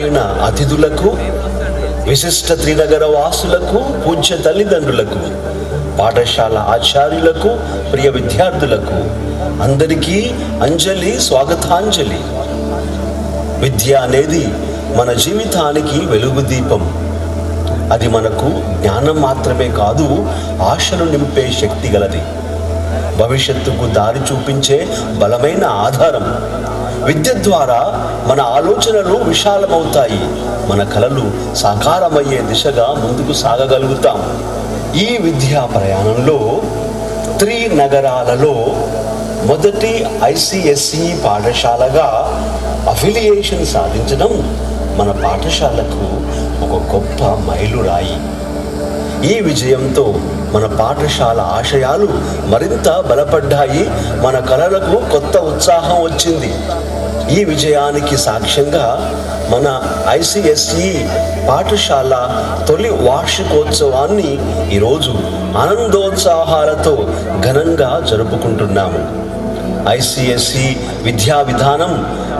అతిథులకు, విశిష్ట త్రినగర వాసులకు, పూజ్య తల్లిదండ్రులకు, పాఠశాల ఆచార్యులకు, ప్రియ విద్యార్థులకు అందరికీ అంజలి, స్వాగతాంజలి. విద్య అనేది మన జీవితానికి వెలుగు దీపం. అది మనకు జ్ఞానం మాత్రమే కాదు, ఆశలు నింపే శక్తి గలది. భవిష్యత్తుకు దారి చూపించే బలమైన ఆధారం. విద్య ద్వారా మన ఆలోచనలు విశాలమవుతాయి, మన కలలు సాకారమయ్యే దిశగా ముందుకు సాగగలుగుతాం. ఈ విద్యా ప్రయాణంలో త్రినగరాలలో మొదటి ICSE పాఠశాలగా అఫిలియేషన్ సాధించడం మన పాఠశాలకు ఒక గొప్ప మైలురాయి. ఈ విజయంతో మన పాఠశాల ఆశయాలు మరింత బలపడ్డాయి, మన కలలకు కొత్త ఉత్సాహం వచ్చింది. ఈ విజయానికి సాక్ష్యంగా మన ICSE పాఠశాల తొలి వార్షికోత్సవాన్ని ఈరోజు ఆనందోత్సాహాలతో ఘనంగా జరుపుకుంటున్నాము. ICSE విద్యా విధానం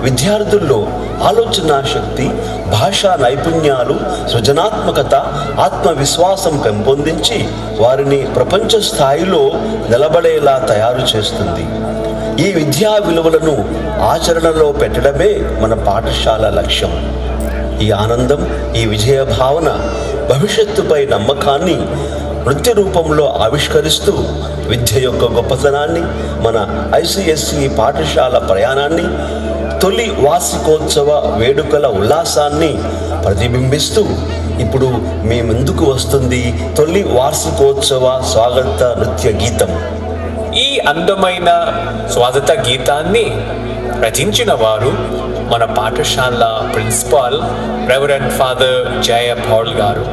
విద్యార్థుల్లో ఆలోచన శక్తి, భాషా నైపుణ్యాలు, సృజనాత్మకత, ఆత్మవిశ్వాసం పెంపొందించి వారిని ప్రపంచ స్థాయిలో నిలబడేలా తయారు చేస్తుంది. ఈ విద్యా విలువలను ఆచరణలో పెట్టడమే మన పాఠశాల లక్ష్యం. ఈ ఆనందం, ఈ విజయ భావన భవిష్యత్తుపై నమ్మకాన్ని నృత్య రూపంలో ఆవిష్కరిస్తూ విద్య యొక్క గొప్పతనాన్ని, మన ICSE పాఠశాల ప్రయాణాన్ని, తొలి వార్షికోత్సవ వేడుకల ఉల్లాసాన్ని ప్రతిబింబిస్తూ ఇప్పుడు మీ ముందుకు వస్తుంది తొలి వార్షికోత్సవ స్వాగత నృత్య గీతం. ఈ అందమైన స్వాగత గీతాన్ని రచించిన వారు మన పాఠశాల ప్రిన్సిపాల్ రెవరెండ్ ఫాదర్ జయ పౌల్ గారు.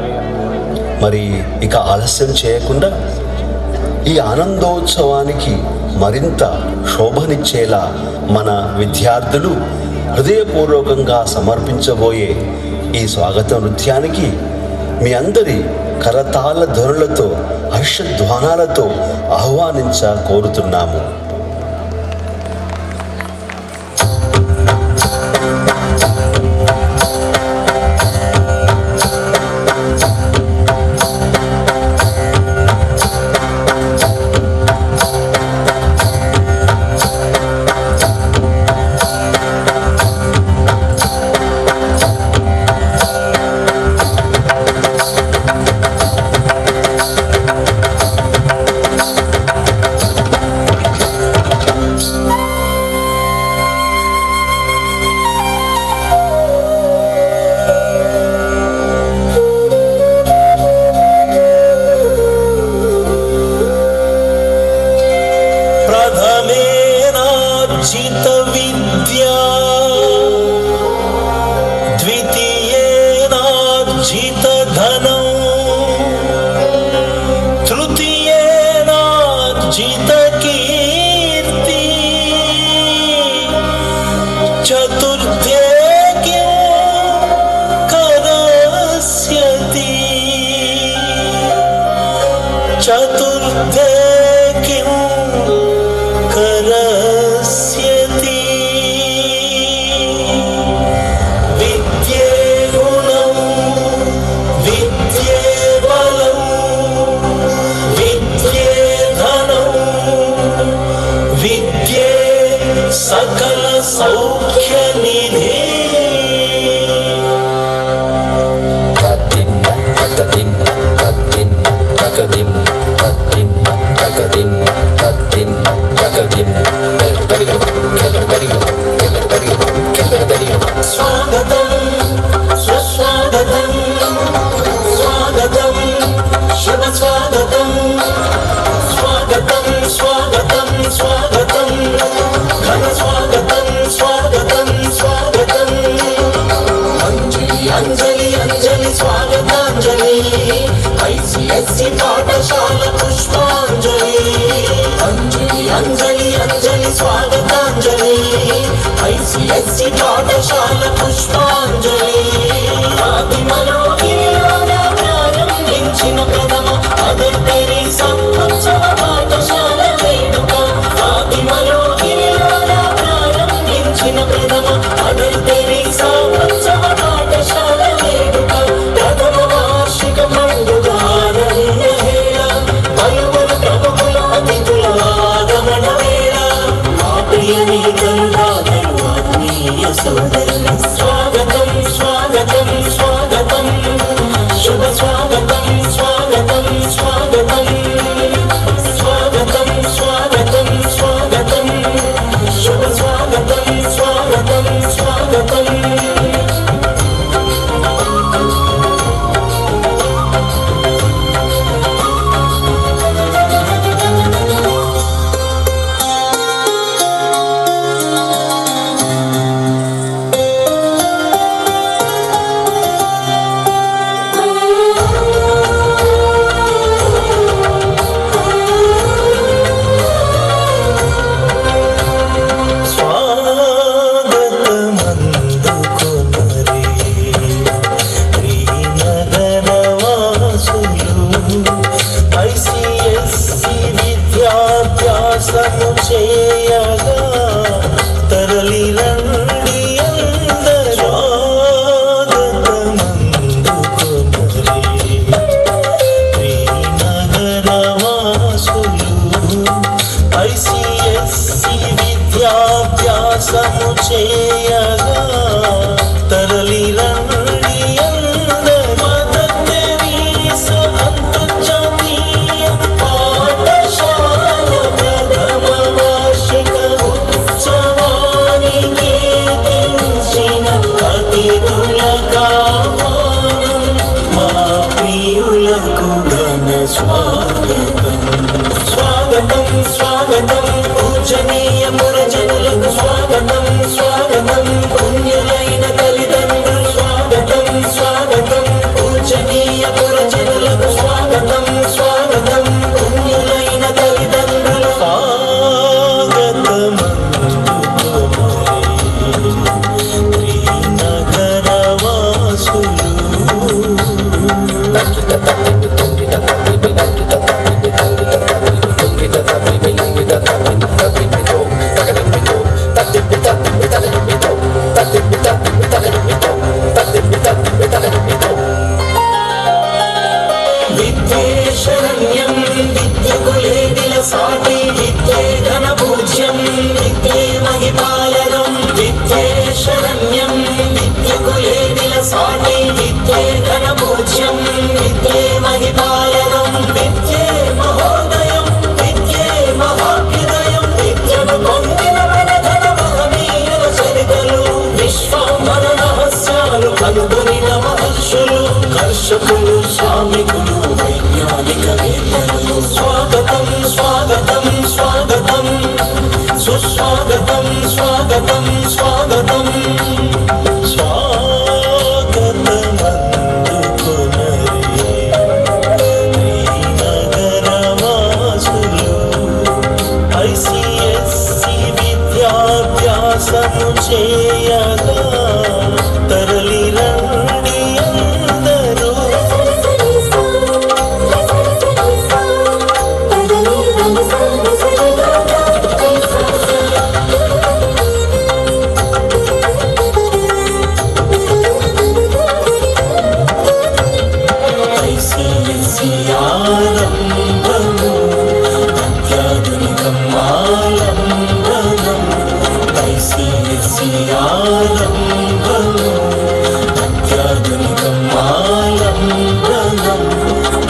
మరి ఇక ఆలస్యం చేయకుండా ఈ ఆనందోత్సవానికి మరింత శోభనిచ్చేలా మన విద్యార్థులు హృదయపూర్వకంగా సమర్పించబోయే ఈ స్వాగత నృత్యానికి మీ అందరి కరతాళ ధ్వనులతో, హర్షధ్వానాలతో ఆహ్వానించ కోరుతున్నాము. ICSE పాఠశాల పుష్పాంజలి, అంజలి అంజలి అంజలి స్వాగతాంజలి. ICSE పాఠశాల పుష్పాంజలి. ఆదిమలో ఇలాగ ప్రారంభించిన ప్రథమ మదర్ తెరీసా ఉత్సవ పాఠశాల వేడుక. ఆదిమలో ఇలాగ ప్రారంభించిన ప్రథమ మదర్ తెరీసా ఉత్సవ పాఠశాల స్వాగతం స్వాగతం స్వాగతం పూజనీయ మురజనులకు స్వాగతం స్వాగతం పుణ్యులైన తల్లిదండ్రులు స్వాగతం స్వాగతం పూజనీయ మురజనులకు స్వాగతం స్వాగతం పుణ్యులైన తల్లిదండ్రులు విద్యేశరణ్యం విద్యకులేదిల సాటి విద్యే ఘన పూజ్యం విద్యే మహిపాలనం విద్యేశరణ్యం విద్యకులేదిల సాటి విద్యే ఘన పూజ్యం విద్యే మహిపాలనం విద్యే మహోదయం విద్యే మహాభ్యుదయం విద్యను పొందిన మనధన మహనీయుల చరితలు విశ్వాంబర రహస్యాలు కనుగొనిన మహర్షులు కర్షకులు శ్రామికులు వైజ్ఞానికవేత్తలు స్వాగతం స్వాగతం స్వాగతం సుస్వాగతం స్వాగతం స్వాగతం ఐసిఎస్సి విద్యాభ్యాసము చేయగా తరలి రండి అందరూ ఐసిఎస్సి ఆరంభము అత్యాధునికం ఆలంబనం ఐసిఎస్సి ఆరంభము అత్యాధునికం ఆలంబనం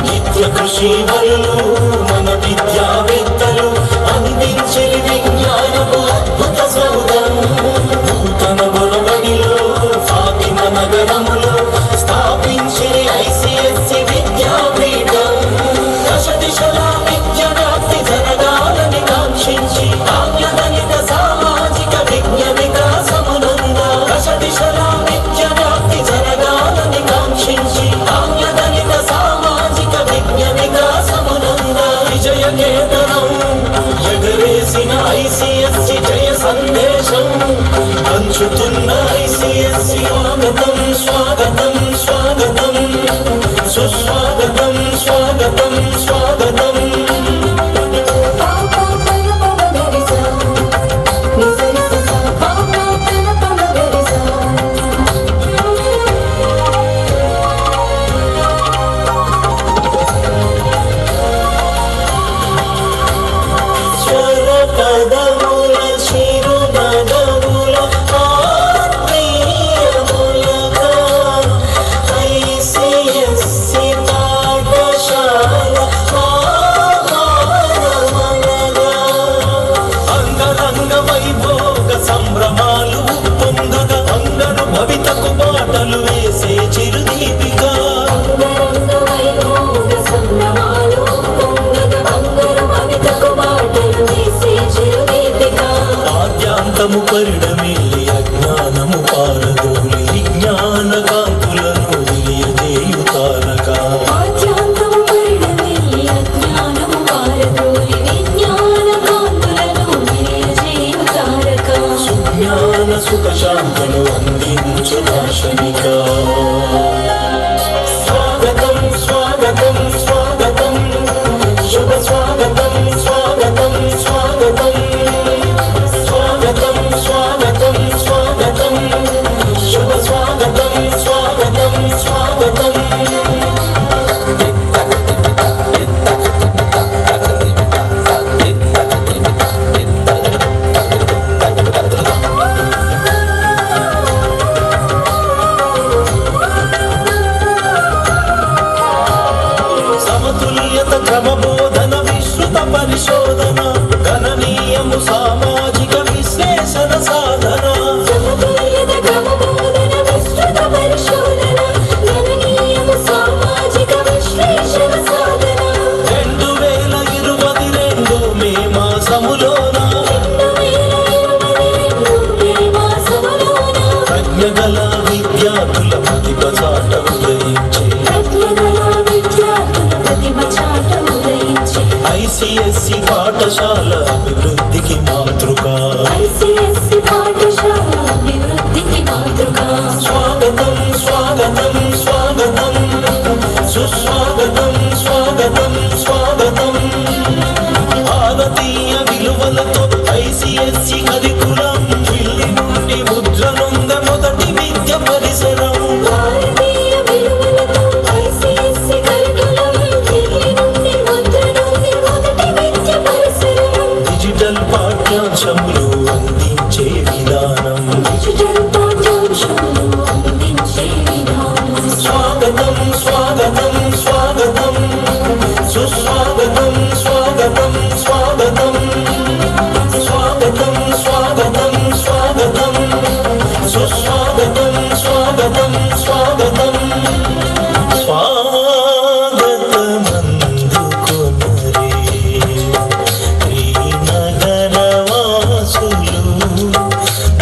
నిత్య కృషి బలులు మన విద్యావేత్తలు అందించే విజ్ఞానము అద్భుత సౌధం నూతన బొరబడిలో ఫాతిమ నగరములో స్థాపించే ఐసిఎస్సి విద్యాపీఠం దశ దిశల విద్య వ్యాప్తి జరగాలని కాంక్షించి ఆంగ్ల దళిత సామాజిక విజ్ఞ వికాసమునంద దశ దిశల విద్య వ్యాప్తి జరగాలని కాంక్షించి ఆంగ్ల దళిత సామాజిక విజ్ఞ వికాసమునంద విజయ కేతనం ఎగరేసిన ఐసిఎస్సి జయ సందేశం పంచుతున్న ఐసిఎస్సి స్వాగతం స్వాగతం స్వాగతం సుస్వాగతం స్వాగతం స్వాగతం స్వర పదముల చిరునగముల ఆత్మీయములగా ఐసిఎస్సి పాఠశాల ఆహారమనగా అంగరంగ వైభోగ సంభ్రమాలు పొందుగా అందరు భవితకు బాటలు వేసే చిరుదీపిక ఆద్యాంతము పరిణమిల్లి అజ్ఞానము పారదోలి విజ్ఞాన కాంతులను తెలియజేయుతారక సుజ్ఞాన సుఖ శాంతులు అందించు దార్శనిక స్వాగతం స్వాగతం స్వాగతం శుభ స్వాగతం స్వాగతం స్వాగతం స్వాగతం స్వాగతం స్వాగతం శుభ స్వాగతం స్వాగతం స్వాగతం చాట ఉదయించే ఐసిఎస్సి పాఠశాల అభివృద్ధికి మాతృక స్వాగతం స్వాగతం స్వాగతం సుస్వాగతం స్వాగతం స్వాగతం భారతీయ విలువలతో ఐసిఎస్సి కరికులం ఢిల్లీ నుండి ముద్రనుంద మొదటి విద్య పరిసరం డిజిటల్ పాఠ్యాంశములు అందించే విధానం స్వాగతం స్వాగతం స్వాగతం సుస్వాగతం స్వాగతం స్వాగతం స్వాగతం స్వాగతం స్వాగతం సుస్వాగతం స్వాగతం స్వాగతం స్వాగతమందుకొనరే శ్రీనగరవాసులు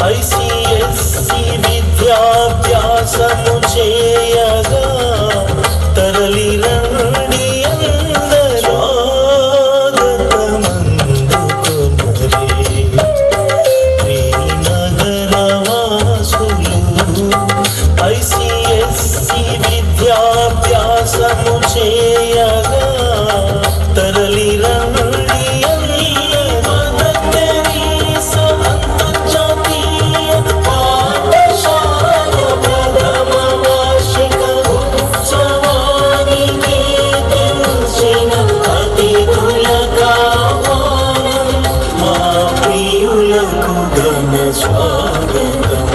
ఐసిఎస్సి విద్యాభ్యాసము చేయగా తరలి రండి అందరూ స్వాగతమందుకొనరే శ్రీనగరవాసులు ఐసిఎస్సి విద్యాభ్యాసము చేయగా తరలి రండి మదర్ తెరీసా అంతర్జాతీయ పాఠశాల ప్రథమ వార్షిక ఉత్సవానికి తెలిసిన అతిథులకు ఆహ్వానం మా ప్రియులకు ఘన స్వాగతం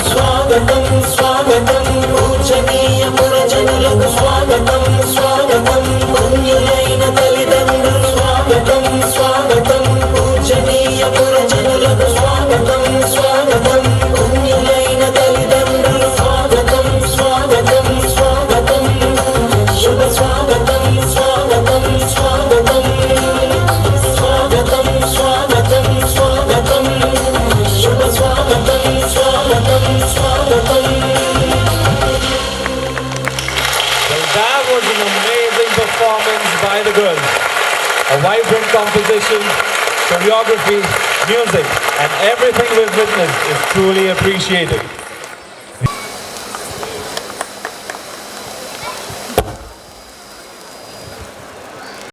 స్వాగతం స్వాగతం పూజనీయ పురజనులకు స్వాగతం స్వాగతం పుణ్యులైన తల్లిదండ్రులు స్వాగతం స్వాగతం పూజనీయ పురజనులకు స్వాగతం స్వాగతం పుణ్యులైన తల్లిదండ్రులు స్వాగతం స్వాగతం స్వాగతం శుభ స్వాగతం స్వాగతం స్వాగతం స్వాగతం స్వాగతం స్వాగతం శుభ స్వాగతం స్వాగతం స్వాగతం Well, that was an amazing performance by the girls. A vibrant composition, choreography, music, and everything we've witnessed is truly appreciated.